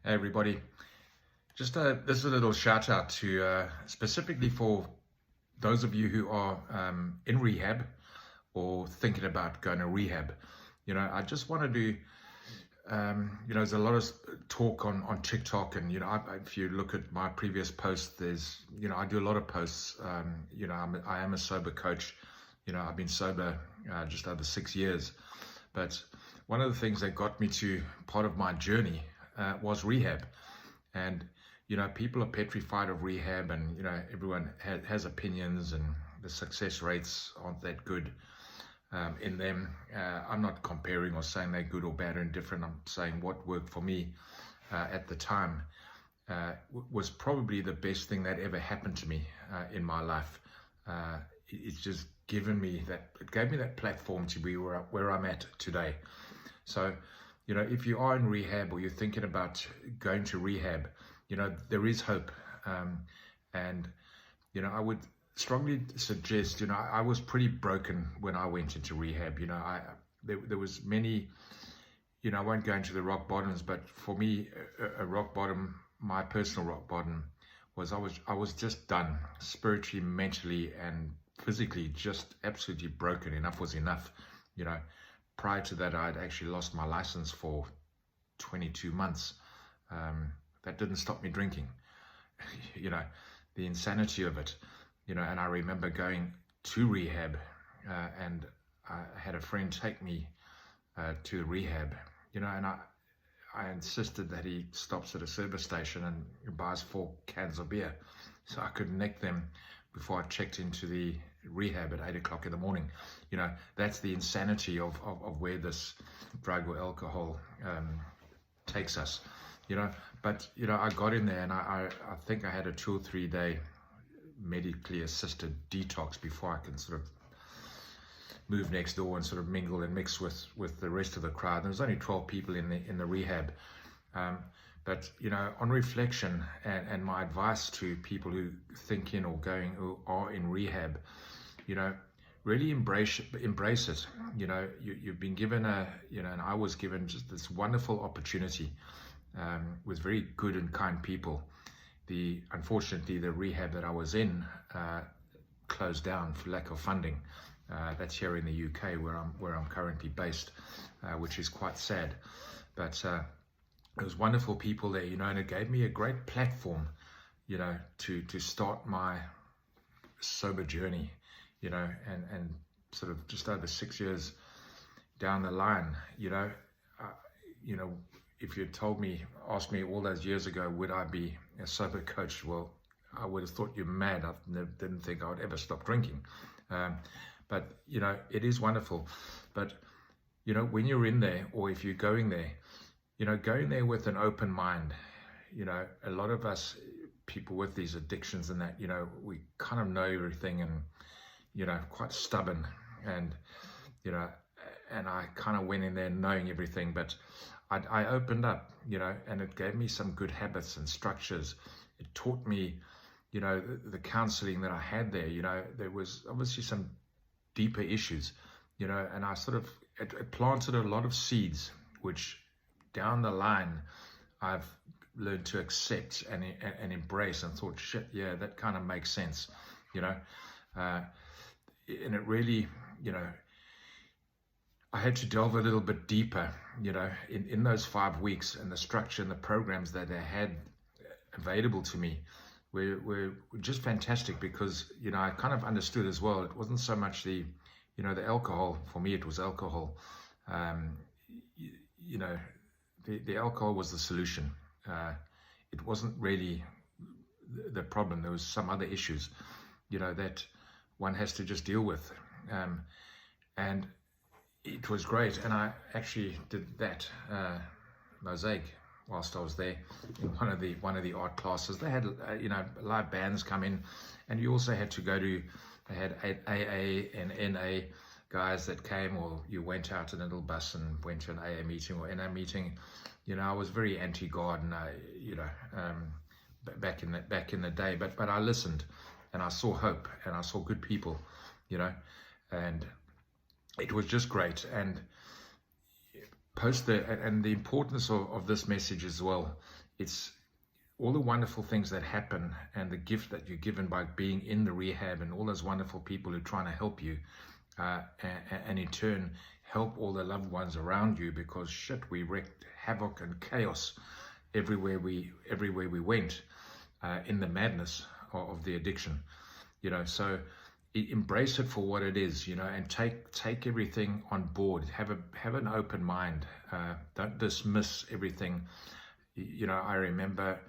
Hey everybody, just this is a little shout out to specifically for those of you who are in rehab or thinking about going to rehab. I just want to do, there's a lot of talk on TikTok, and if you look at my previous posts, there's, I do a lot of posts. I am a sober coach. I've been sober just over 6 years, but one of the things that got me to part of my journey was rehab. And people are petrified of rehab, and everyone has opinions, and the success rates aren't that good in them. I'm not comparing or saying they're good or bad or indifferent. I'm saying what worked for me at the time was probably the best thing that ever happened to me in my life. It's just it gave me that platform to be where I'm at today. So, if you are in rehab or you're thinking about going to rehab, there is hope. And I would strongly suggest, I was pretty broken when I went into rehab. There was many, I won't go into the rock bottoms, but for me, a rock bottom, my personal rock bottom was I was just done spiritually, mentally, and physically, just absolutely broken. Enough was enough. Prior to that, I'd actually lost my license for 22 months. That didn't stop me drinking. The insanity of it. And I remember going to rehab, and I had a friend take me to rehab. And I insisted that he stops at a service station and buys 4 cans of beer, so I could neck them before I checked into the rehab at 8 o'clock in the morning. That's the insanity of where this drug or alcohol takes us. But I got in there, and I think I had a 2 or 3 day medically assisted detox before I can sort of move next door and sort of mingle and mix with the rest of the crowd. There was only 12 people in the rehab. But on reflection, and my advice to people who who are in rehab, really embrace it. You've been given and I was given just this wonderful opportunity with very good and kind people. Unfortunately, the rehab that I was in closed down for lack of funding. That's here in the UK where I'm currently based, which is quite sad. But it was wonderful people there, and it gave me a great platform, to start my sober journey, and sort of just over 6 years down the line, if you asked me all those years ago, would I be a sober coach? Well, I would have thought you're mad. I didn't think I would ever stop drinking. But, it is wonderful. But, when you're in there, or if you're going there, going there with an open mind. A lot of us people with these addictions and that, we kind of know everything, and, quite stubborn, and, and I kind of went in there knowing everything, but I opened up, and it gave me some good habits and structures. It taught me, the counseling that I had there, there was obviously some deeper issues, and I sort of, it planted a lot of seeds, which down the line I've learned to accept and embrace, and thought, shit, yeah, that kind of makes sense, and it really, I had to delve a little bit deeper, in those 5 weeks, and the structure and the programs that they had available to me were just fantastic, because, I kind of understood as well, it wasn't so much the alcohol. For me, it was alcohol. The alcohol was the solution. It wasn't really the problem. There was some other issues, that one has to just deal with. And it was great. And I actually did that mosaic whilst I was there in one of the art classes. They had live bands come in, and you also had to they had AA and NA guys that came, or you went out in a little bus and went to an AA meeting or NA meeting. I was very anti-God, and back in the day, but I listened, and I saw hope, and I saw good people, and it was just great. And the importance of this message as well it's all the wonderful things that happen and the gift that you're given by being in the rehab, and all those wonderful people who are trying to help you, and in turn help all the loved ones around you, because shit, we wreaked havoc and chaos everywhere we went, in the madness of the addiction, so embrace it for what it is, and take everything on board. Have an open mind. Don't dismiss everything. I remember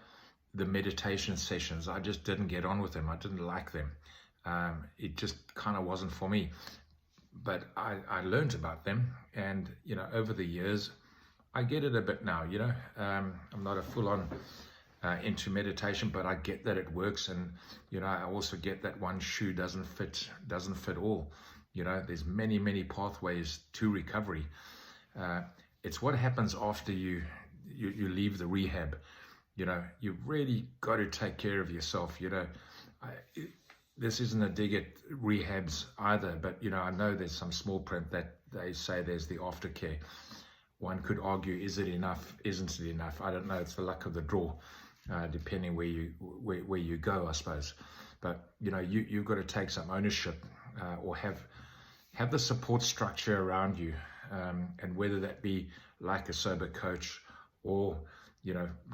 the meditation sessions. I just didn't get on with them. I didn't like them. It just kind of wasn't for me. But I learned about them, and over the years, I get it a bit now. I'm not a full-on into meditation, but I get that it works, and I also get that one shoe doesn't fit all. There's many pathways to recovery. It's what happens after you leave the rehab. You've really got to take care of yourself. This isn't a dig at rehabs either, but I know there's some small print that they say there's the aftercare. One could argue, is it enough? Isn't it enough? I don't know. It's the luck of the draw, depending where you go, I suppose. But you've got to take some ownership, or have the support structure around you, and whether that be like a sober coach, or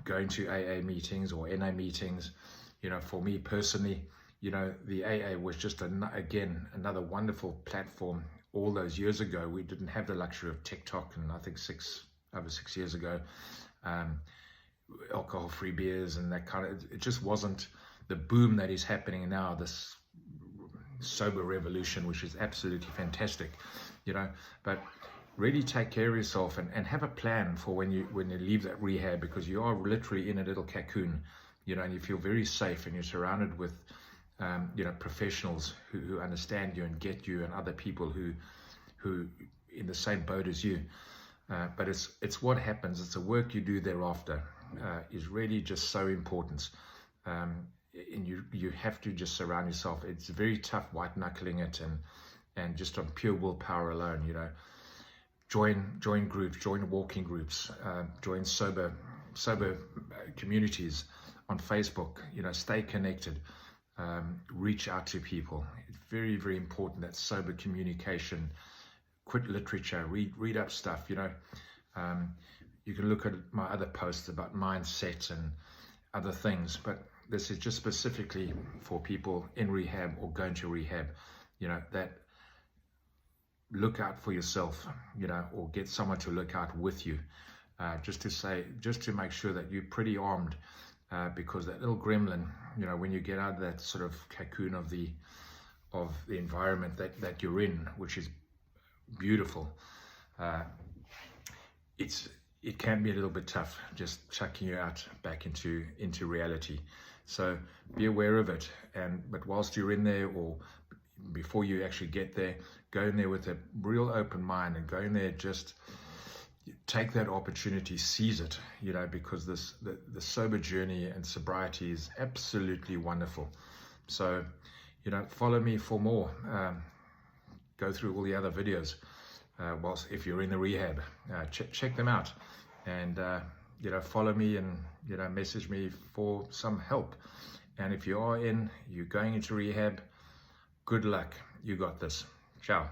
going to AA meetings or NA meetings. For me personally, the AA was just another wonderful platform. All those years ago, we didn't have the luxury of TikTok, and I think over 6 years ago, alcohol-free beers and that it just wasn't the boom that is happening now, this sober revolution, which is absolutely fantastic, but really take care of yourself, and have a plan for when you leave that rehab, because you are literally in a little cocoon, and you feel very safe, and you're surrounded with professionals who understand you and get you, and other people who in the same boat as you. But it's what happens. It's the work you do thereafter is really just so important. And you have to just surround yourself. It's very tough white knuckling it and just on pure willpower alone. Join groups, join walking groups, join sober communities on Facebook. Stay connected. Reach out to people. It's very, very important, that sober communication. Quit literature, read up stuff. You can look at my other posts about mindset and other things, but this is just specifically for people in rehab or going to rehab, that look out for yourself, or get someone to look out with you, just to make sure that you're pretty armed. Because that little gremlin, when you get out of that sort of cocoon of the environment that you're in, which is beautiful, it can be a little bit tough, just chucking you out back into reality. So be aware of it, but whilst you're in there, or before you actually get there, go in there with a real open mind, and go in there, just take that opportunity, seize it, because the sober journey and sobriety is absolutely wonderful. So, follow me for more. Go through all the other videos. Whilst if you're in the rehab, check them out, and follow me, and message me for some help. And if you're going into rehab, good luck. You got this. Ciao.